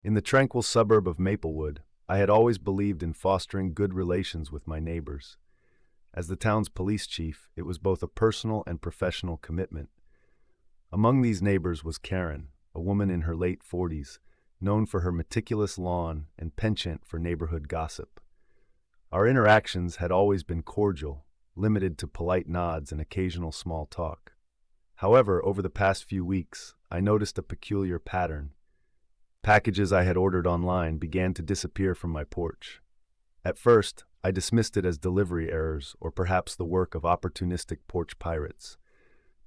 In the tranquil suburb of Maplewood, I had always believed in fostering good relations with my neighbors. As the town's police chief, it was both a personal and professional commitment. Among these neighbors was Karen, a woman in her late 40s, known for her meticulous lawn and penchant for neighborhood gossip. Our interactions had always been cordial, limited to polite nods and occasional small talk. However, over the past few weeks, I noticed a peculiar pattern. Packages I had ordered online began to disappear from my porch. At first, I dismissed it as delivery errors or perhaps the work of opportunistic porch pirates.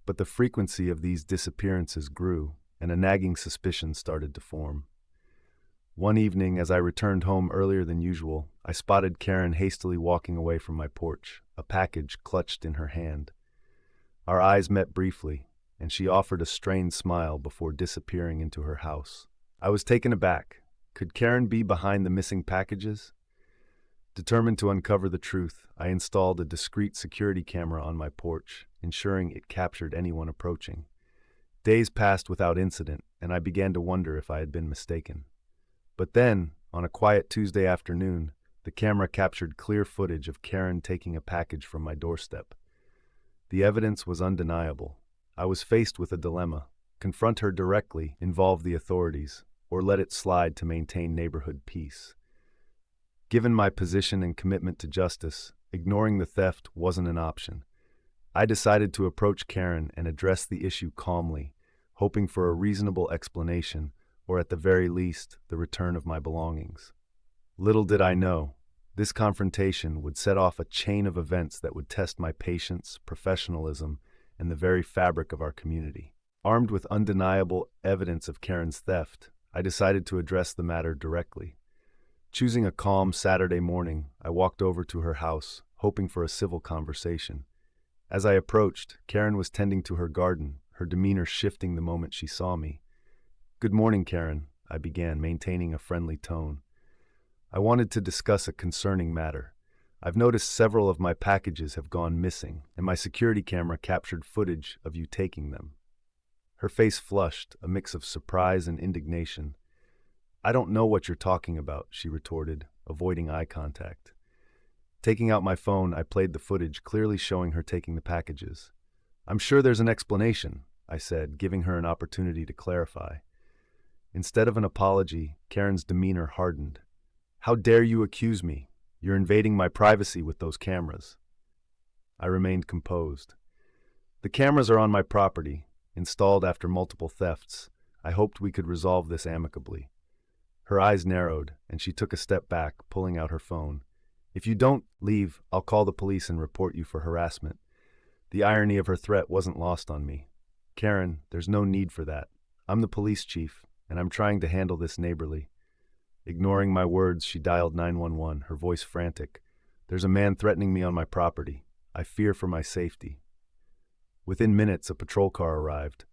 But the frequency of these disappearances grew, and a nagging suspicion started to form. One evening, as I returned home earlier than usual, I spotted Karen hastily walking away from my porch, a package clutched in her hand. Our eyes met briefly, and she offered a strained smile before disappearing into her house. I was taken aback. Could Karen be behind the missing packages? Determined to uncover the truth, I installed a discreet security camera on my porch, ensuring it captured anyone approaching. Days passed without incident, and I began to wonder if I had been mistaken. But then, on a quiet Tuesday afternoon, the camera captured clear footage of Karen taking a package from my doorstep. The evidence was undeniable. I was faced with a dilemma: confront her directly, involve the authorities, or let it slide to maintain neighborhood peace. Given my position and commitment to justice, ignoring the theft wasn't an option. I decided to approach Karen and address the issue calmly, hoping for a reasonable explanation, or at the very least, the return of my belongings. Little did I know, this confrontation would set off a chain of events that would test my patience, professionalism, and the very fabric of our community. Armed with undeniable evidence of Karen's theft, I decided to address the matter directly. Choosing a calm Saturday morning, I walked over to her house, hoping for a civil conversation. As I approached, Karen was tending to her garden, her demeanor shifting the moment she saw me. "Good morning, Karen," I began, maintaining a friendly tone. "I wanted to discuss a concerning matter. I've noticed several of my packages have gone missing, and my security camera captured footage of you taking them." Her face flushed, a mix of surprise and indignation. "I don't know what you're talking about," she retorted, avoiding eye contact. Taking out my phone, I played the footage, clearly showing her taking the packages. "I'm sure there's an explanation," I said, giving her an opportunity to clarify. Instead of an apology, Karen's demeanor hardened. "How dare you accuse me? You're invading my privacy with those cameras." I remained composed. "The cameras are on my property, installed after multiple thefts. I hoped we could resolve this amicably." Her eyes narrowed, and she took a step back, pulling out her phone. "If you don't leave, I'll call the police and report you for harassment." The irony of her threat wasn't lost on me. "Karen, there's no need for that. I'm the police chief, and I'm trying to handle this neighborly." Ignoring my words, she dialed 911, her voice frantic. "There's a man threatening me on my property. I fear for my safety." Within minutes, a patrol car arrived.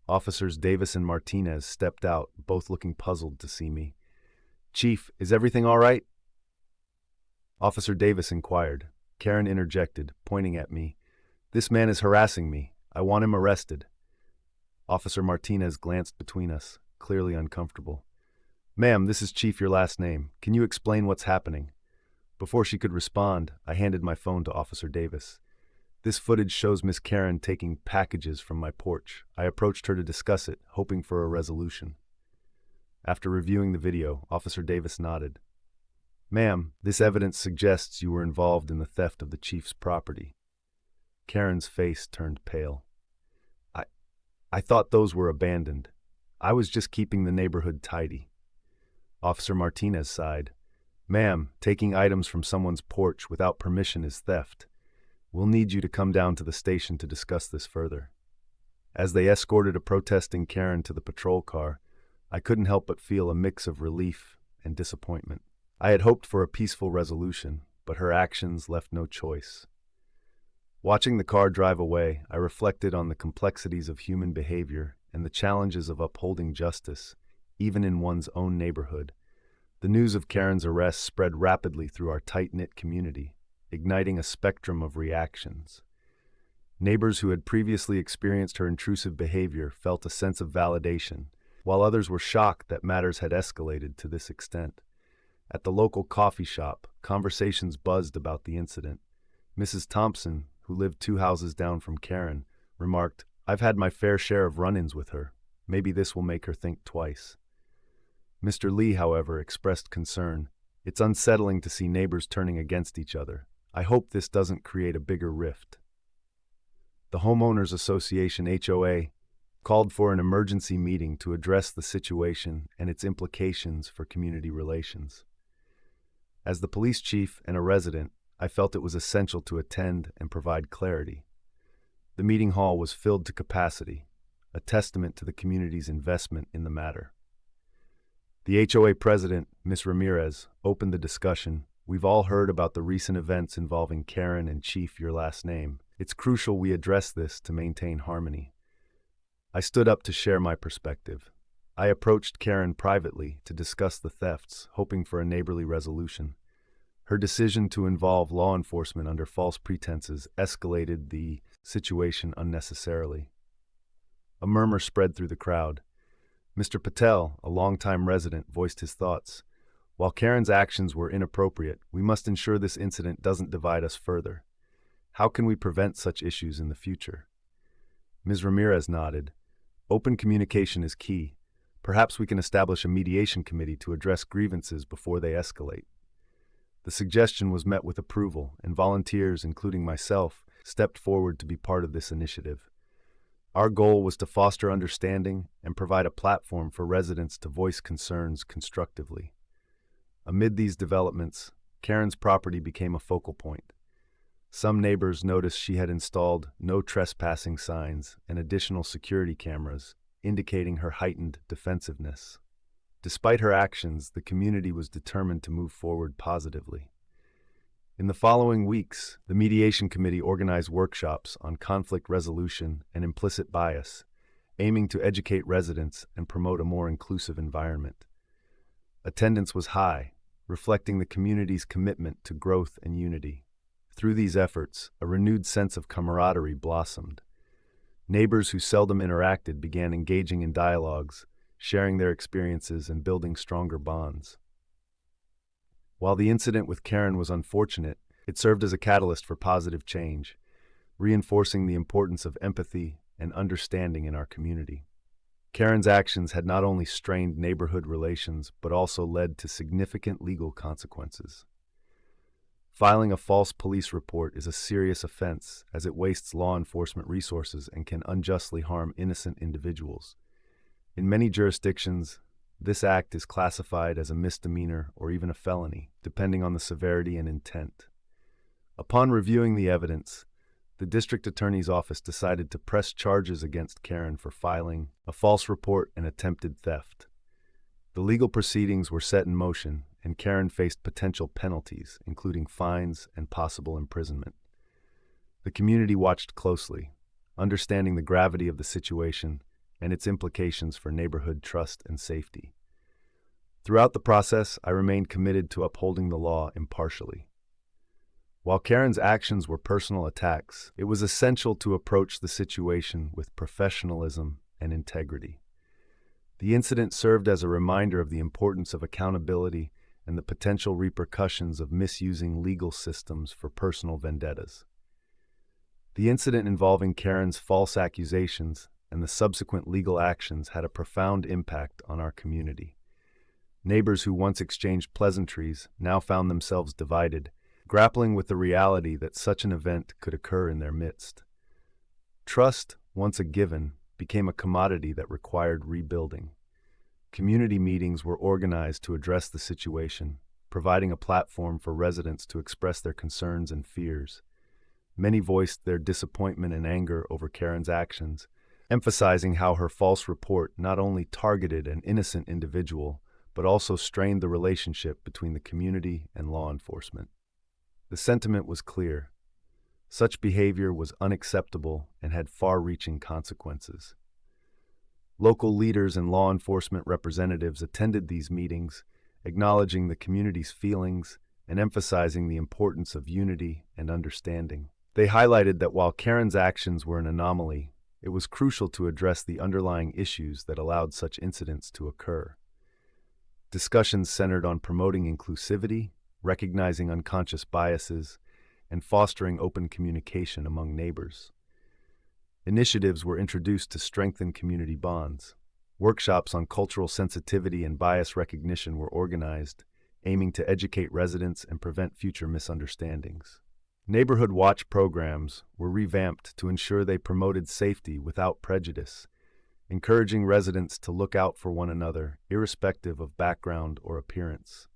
Officers Davis and Martinez stepped out, both looking puzzled to see me. "Chief, is everything all right?" Officer Davis inquired. Karen interjected, pointing at me. "This man is harassing me. I want him arrested." Officer Martinez glanced between us, clearly uncomfortable. "Ma'am, this is Chief, your last name. Can you explain what's happening?" Before she could respond, I handed my phone to Officer Davis. "This footage shows Miss Karen taking packages from my porch. I approached her to discuss it, hoping for a resolution." After reviewing the video, Officer Davis nodded. "Ma'am, this evidence suggests you were involved in the theft of the chief's property." Karen's face turned pale. I thought those were abandoned. I was just keeping the neighborhood tidy." Officer Martinez sighed. "Ma'am, taking items from someone's porch without permission is theft. We'll need you to come down to the station to discuss this further." As they escorted a protesting Karen to the patrol car, I couldn't help but feel a mix of relief and disappointment. I had hoped for a peaceful resolution, but her actions left no choice. Watching the car drive away, I reflected on the complexities of human behavior and the challenges of upholding justice, even in one's own neighborhood. The news of Karen's arrest spread rapidly through our tight-knit community, igniting a spectrum of reactions. Neighbors who had previously experienced her intrusive behavior felt a sense of validation, while others were shocked that matters had escalated to this extent. At the local coffee shop, conversations buzzed about the incident. Mrs. Thompson, who lived 2 houses down from Karen, remarked, "I've had my fair share of run-ins with her. Maybe this will make her think twice." Mr. Lee, however, expressed concern. "It's unsettling to see neighbors turning against each other. I hope this doesn't create a bigger rift." The Homeowners Association (HOA) called for an emergency meeting to address the situation and its implications for community relations. As the police chief and a resident, I felt it was essential to attend and provide clarity. The meeting hall was filled to capacity, a testament to the community's investment in the matter. The HOA president, Ms. Ramirez, opened the discussion. "We've all heard about the recent events involving Karen and Chief Your Last Name. It's crucial we address this to maintain harmony." I stood up to share my perspective. I approached Karen privately to discuss the thefts, hoping for a neighborly resolution. Her decision to involve law enforcement under false pretenses escalated the situation unnecessarily. A murmur spread through the crowd. Mr. Patel, a longtime resident, voiced his thoughts. "While Karen's actions were inappropriate, we must ensure this incident doesn't divide us further. How can we prevent such issues in the future?" Ms. Ramirez nodded. "Open communication is key. Perhaps we can establish a mediation committee to address grievances before they escalate." The suggestion was met with approval, and volunteers, including myself, stepped forward to be part of this initiative. Our goal was to foster understanding and provide a platform for residents to voice concerns constructively. Amid these developments, Karen's property became a focal point. Some neighbors noticed she had installed no trespassing signs and additional security cameras, indicating her heightened defensiveness. Despite her actions, the community was determined to move forward positively. In the following weeks, the Mediation Committee organized workshops on conflict resolution and implicit bias, aiming to educate residents and promote a more inclusive environment. Attendance was high, reflecting the community's commitment to growth and unity. Through these efforts, a renewed sense of camaraderie blossomed. Neighbors who seldom interacted began engaging in dialogues, sharing their experiences and building stronger bonds. While the incident with Karen was unfortunate, it served as a catalyst for positive change, reinforcing the importance of empathy and understanding in our community. Karen's actions had not only strained neighborhood relations, but also led to significant legal consequences. Filing a false police report is a serious offense, as it wastes law enforcement resources and can unjustly harm innocent individuals. In many jurisdictions, this act is classified as a misdemeanor or even a felony, depending on the severity and intent. Upon reviewing the evidence, the district attorney's office decided to press charges against Karen for filing a false report and attempted theft. The legal proceedings were set in motion, and Karen faced potential penalties, including fines and possible imprisonment. The community watched closely, understanding the gravity of the situation and its implications for neighborhood trust and safety. Throughout the process, I remained committed to upholding the law impartially. While Karen's actions were personal attacks, it was essential to approach the situation with professionalism and integrity. The incident served as a reminder of the importance of accountability and the potential repercussions of misusing legal systems for personal vendettas. The incident involving Karen's false accusations and the subsequent legal actions had a profound impact on our community. Neighbors who once exchanged pleasantries now found themselves divided, grappling with the reality that such an event could occur in their midst. Trust, once a given, became a commodity that required rebuilding. Community meetings were organized to address the situation, providing a platform for residents to express their concerns and fears. Many voiced their disappointment and anger over Karen's actions, emphasizing how her false report not only targeted an innocent individual, but also strained the relationship between the community and law enforcement. The sentiment was clear. Such behavior was unacceptable and had far-reaching consequences. Local leaders and law enforcement representatives attended these meetings, acknowledging the community's feelings and emphasizing the importance of unity and understanding. They highlighted that while Karen's actions were an anomaly, it was crucial to address the underlying issues that allowed such incidents to occur. Discussions centered on promoting inclusivity, recognizing unconscious biases, and fostering open communication among neighbors. Initiatives were introduced to strengthen community bonds. Workshops on cultural sensitivity and bias recognition were organized, aiming to educate residents and prevent future misunderstandings. Neighborhood watch programs were revamped to ensure they promoted safety without prejudice, encouraging residents to look out for one another, irrespective of background or appearance.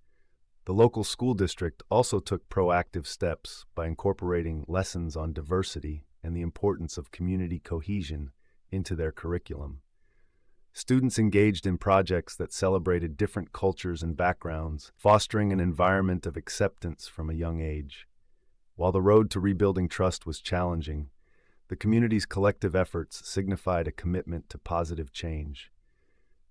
The local school district also took proactive steps by incorporating lessons on diversity and the importance of community cohesion into their curriculum. Students engaged in projects that celebrated different cultures and backgrounds, fostering an environment of acceptance from a young age. While the road to rebuilding trust was challenging, the community's collective efforts signified a commitment to positive change.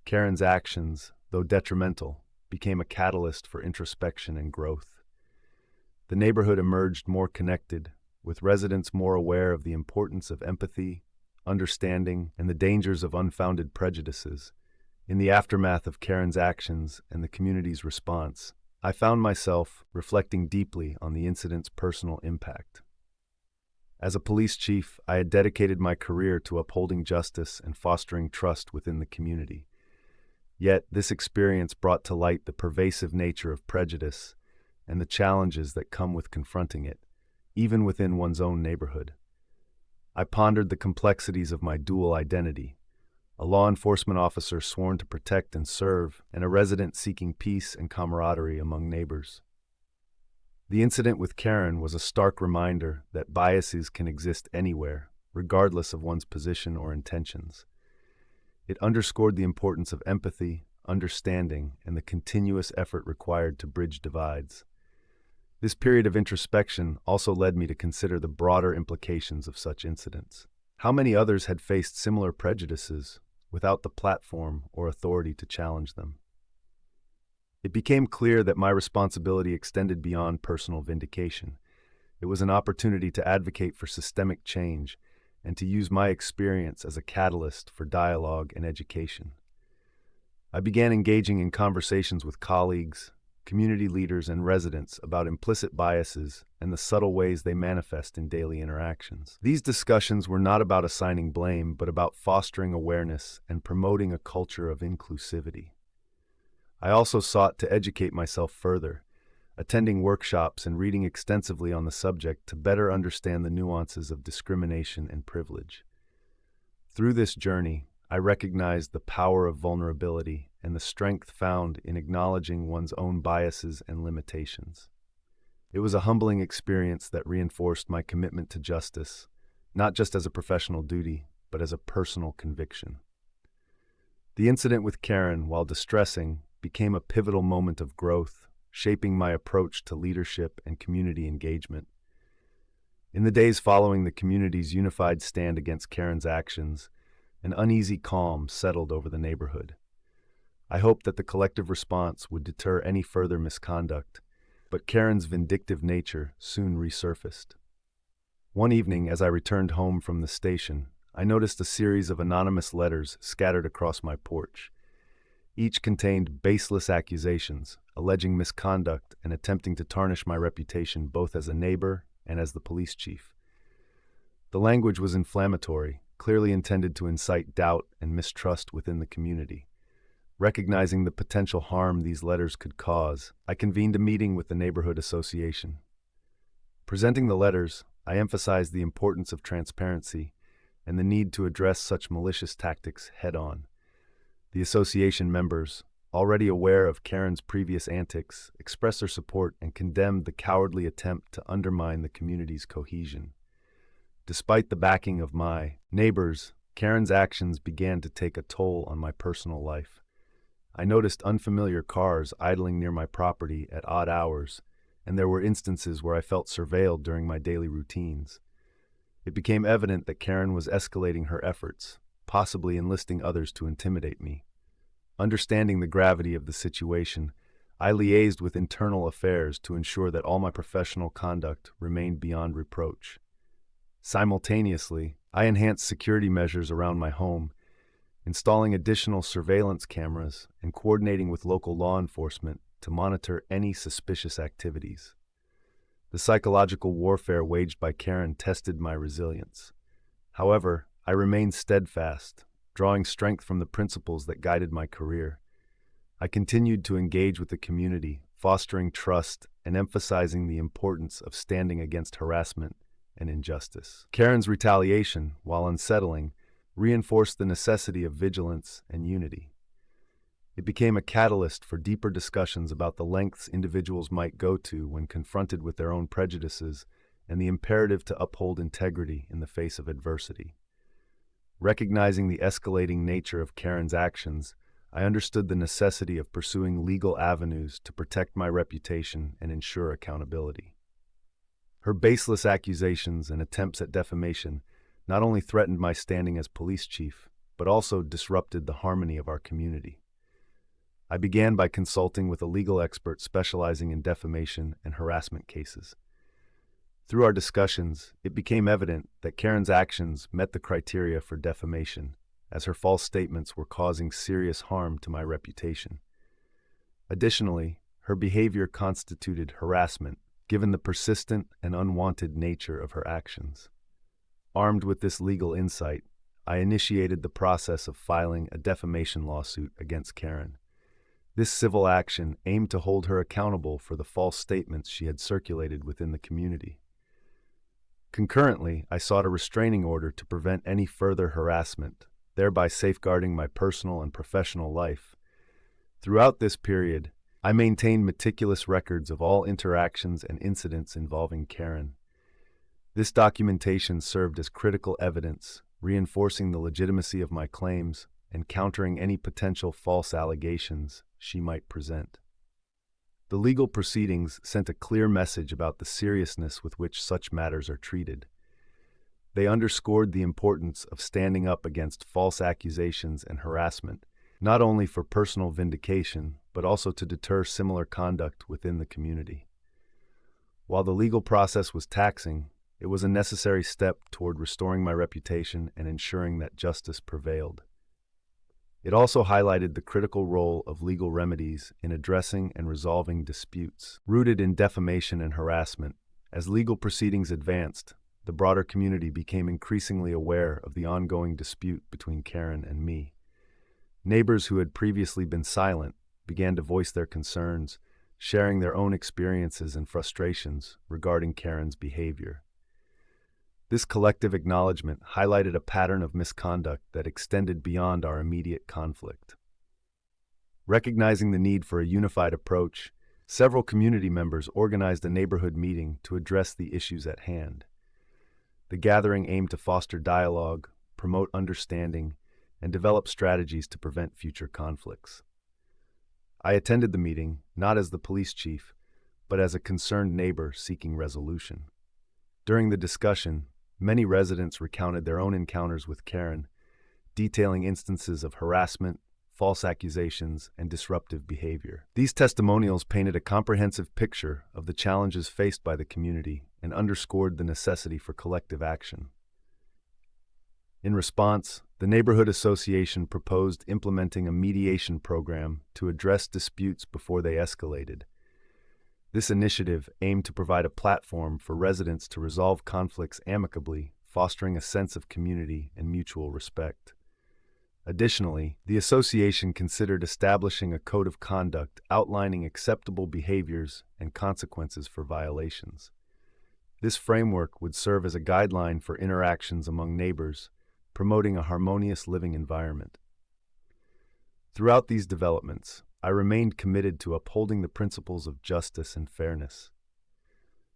Karen's actions, though detrimental, became a catalyst for introspection and growth. The neighborhood emerged more connected, with residents more aware of the importance of empathy, understanding, and the dangers of unfounded prejudices. In the aftermath of Karen's actions and the community's response, I found myself reflecting deeply on the incident's personal impact. As a police chief, I had dedicated my career to upholding justice and fostering trust within the community. Yet, this experience brought to light the pervasive nature of prejudice and the challenges that come with confronting it, even within one's own neighborhood. I pondered the complexities of my dual identity, a law enforcement officer sworn to protect and serve, and a resident seeking peace and camaraderie among neighbors. The incident with Karen was a stark reminder that biases can exist anywhere, regardless of one's position or intentions. It underscored the importance of empathy, understanding, and the continuous effort required to bridge divides. This period of introspection also led me to consider the broader implications of such incidents. How many others had faced similar prejudices without the platform or authority to challenge them? It became clear that my responsibility extended beyond personal vindication. It was an opportunity to advocate for systemic change and to use my experience as a catalyst for dialogue and education. I began engaging in conversations with colleagues, community leaders, and residents about implicit biases and the subtle ways they manifest in daily interactions. These discussions were not about assigning blame, but about fostering awareness and promoting a culture of inclusivity. I also sought to educate myself further, attending workshops and reading extensively on the subject to better understand the nuances of discrimination and privilege. Through this journey, I recognized the power of vulnerability and the strength found in acknowledging one's own biases and limitations. It was a humbling experience that reinforced my commitment to justice, not just as a professional duty, but as a personal conviction. The incident with Karen, while distressing, became a pivotal moment of growth, shaping my approach to leadership and community engagement. In the days following the community's unified stand against Karen's actions, an uneasy calm settled over the neighborhood. I hoped that the collective response would deter any further misconduct, but Karen's vindictive nature soon resurfaced. One evening, as I returned home from the station, I noticed a series of anonymous letters scattered across my porch. Each contained baseless accusations, alleging misconduct and attempting to tarnish my reputation both as a neighbor and as the police chief. The language was inflammatory, clearly intended to incite doubt and mistrust within the community. Recognizing the potential harm these letters could cause, I convened a meeting with the neighborhood association. Presenting the letters, I emphasized the importance of transparency and the need to address such malicious tactics head-on. The association members, already aware of Karen's previous antics, expressed their support and condemned the cowardly attempt to undermine the community's cohesion. Despite the backing of my neighbors, Karen's actions began to take a toll on my personal life. I noticed unfamiliar cars idling near my property at odd hours, and there were instances where I felt surveilled during my daily routines. It became evident that Karen was escalating her efforts, possibly enlisting others to intimidate me. Understanding the gravity of the situation, I liaised with internal affairs to ensure that all my professional conduct remained beyond reproach. Simultaneously, I enhanced security measures around my home, installing additional surveillance cameras and coordinating with local law enforcement to monitor any suspicious activities. The psychological warfare waged by Karen tested my resilience. However, I remained steadfast, drawing strength from the principles that guided my career. I continued to engage with the community, fostering trust and emphasizing the importance of standing against harassment and injustice. Karen's retaliation, while unsettling, reinforced the necessity of vigilance and unity. It became a catalyst for deeper discussions about the lengths individuals might go to when confronted with their own prejudices and the imperative to uphold integrity in the face of adversity. Recognizing the escalating nature of Karen's actions, I understood the necessity of pursuing legal avenues to protect my reputation and ensure accountability. Her baseless accusations and attempts at defamation not only threatened my standing as police chief, but also disrupted the harmony of our community. I began by consulting with a legal expert specializing in defamation and harassment cases. Through our discussions, it became evident that Karen's actions met the criteria for defamation, as her false statements were causing serious harm to my reputation. Additionally, her behavior constituted harassment, given the persistent and unwanted nature of her actions. Armed with this legal insight, I initiated the process of filing a defamation lawsuit against Karen. This civil action aimed to hold her accountable for the false statements she had circulated within the community. Concurrently, I sought a restraining order to prevent any further harassment, thereby safeguarding my personal and professional life. Throughout this period, I maintained meticulous records of all interactions and incidents involving Karen. This documentation served as critical evidence, reinforcing the legitimacy of my claims and countering any potential false allegations she might present. The legal proceedings sent a clear message about the seriousness with which such matters are treated. They underscored the importance of standing up against false accusations and harassment, not only for personal vindication, but also to deter similar conduct within the community. While the legal process was taxing, it was a necessary step toward restoring my reputation and ensuring that justice prevailed. It also highlighted the critical role of legal remedies in addressing and resolving disputes rooted in defamation and harassment. As legal proceedings advanced, the broader community became increasingly aware of the ongoing dispute between Karen and me. Neighbors who had previously been silent began to voice their concerns, sharing their own experiences and frustrations regarding Karen's behavior. This collective acknowledgement highlighted a pattern of misconduct that extended beyond our immediate conflict. Recognizing the need for a unified approach, several community members organized a neighborhood meeting to address the issues at hand. The gathering aimed to foster dialogue, promote understanding, and develop strategies to prevent future conflicts. I attended the meeting not as the police chief, but as a concerned neighbor seeking resolution. During the discussion, many residents recounted their own encounters with Karen, detailing instances of harassment, false accusations, and disruptive behavior. These testimonials painted a comprehensive picture of the challenges faced by the community and underscored the necessity for collective action. In response, the Neighborhood Association proposed implementing a mediation program to address disputes before they escalated. This initiative aimed to provide a platform for residents to resolve conflicts amicably, fostering a sense of community and mutual respect. Additionally, the association considered establishing a code of conduct outlining acceptable behaviors and consequences for violations. This framework would serve as a guideline for interactions among neighbors, promoting a harmonious living environment. Throughout these developments, I remained committed to upholding the principles of justice and fairness.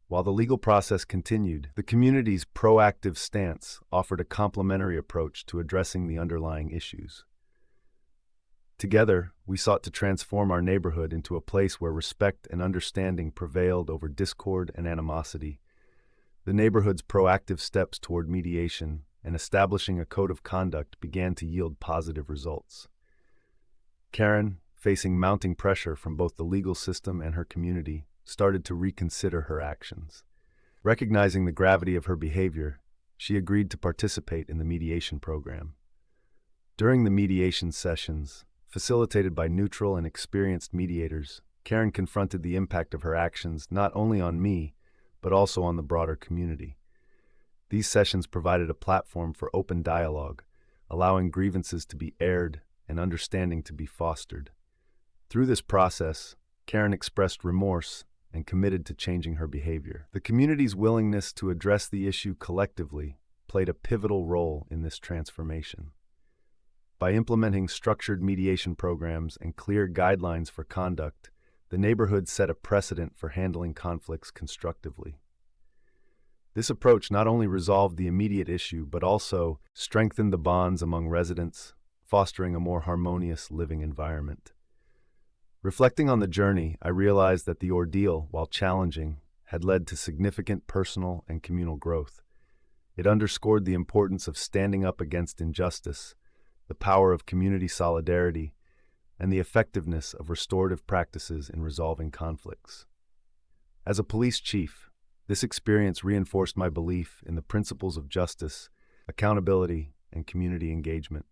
While the legal process continued, the community's proactive stance offered a complementary approach to addressing the underlying issues. Together, we sought to transform our neighborhood into a place where respect and understanding prevailed over discord and animosity. The neighborhood's proactive steps toward mediation and establishing a code of conduct began to yield positive results. Karen, facing mounting pressure from both the legal system and her community, started to reconsider her actions. Recognizing the gravity of her behavior, she agreed to participate in the mediation program. During the mediation sessions, facilitated by neutral and experienced mediators, Karen confronted the impact of her actions not only on me, but also on the broader community. These sessions provided a platform for open dialogue, allowing grievances to be aired and understanding to be fostered. Through this process, Karen expressed remorse and committed to changing her behavior. The community's willingness to address the issue collectively played a pivotal role in this transformation. By implementing structured mediation programs and clear guidelines for conduct, the neighborhood set a precedent for handling conflicts constructively. This approach not only resolved the immediate issue, but also strengthened the bonds among residents, fostering a more harmonious living environment. Reflecting on the journey, I realized that the ordeal, while challenging, had led to significant personal and communal growth. It underscored the importance of standing up against injustice, the power of community solidarity, and the effectiveness of restorative practices in resolving conflicts. As a police chief, this experience reinforced my belief in the principles of justice, accountability, and community engagement.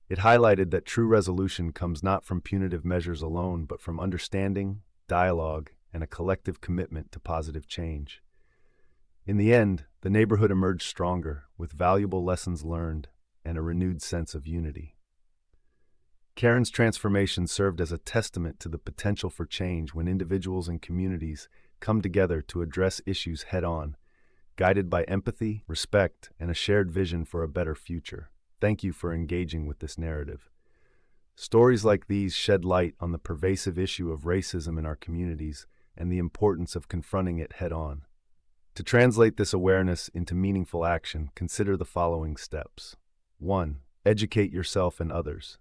It highlighted that true resolution comes not from punitive measures alone, but from understanding, dialogue, and a collective commitment to positive change. In the end, the neighborhood emerged stronger, with valuable lessons learned and a renewed sense of unity. Karen's transformation served as a testament to the potential for change when individuals and communities come together to address issues head-on, guided by empathy, respect, and a shared vision for a better future. Thank you for engaging with this narrative. Stories like these shed light on the pervasive issue of racism in our communities and the importance of confronting it head-on. To translate this awareness into meaningful action, consider the following steps. 1. Educate yourself and others.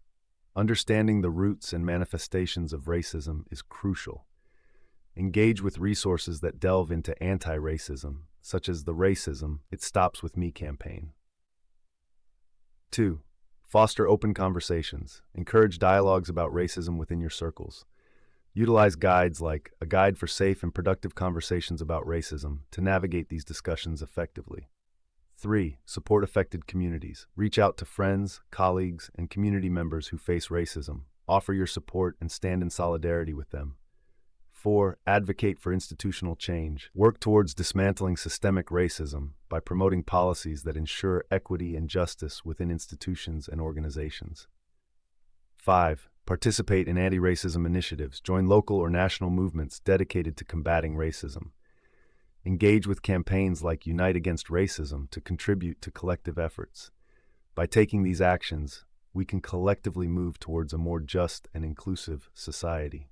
Understanding the roots and manifestations of racism is crucial. Engage with resources that delve into anti-racism, such as the Racism It Stops With Me campaign. 2. Foster open conversations. Encourage dialogues about racism within your circles. Utilize guides like A Guide for Safe and Productive Conversations About Racism to navigate these discussions effectively. 3. Support affected communities. Reach out to friends, colleagues, and community members who face racism. Offer your support and stand in solidarity with them. 4. Advocate for institutional change. Work towards dismantling systemic racism by promoting policies that ensure equity and justice within institutions and organizations. 5. Participate in anti-racism initiatives. Join local or national movements dedicated to combating racism. Engage with campaigns like Unite Against Racism to contribute to collective efforts. By taking these actions, we can collectively move towards a more just and inclusive society.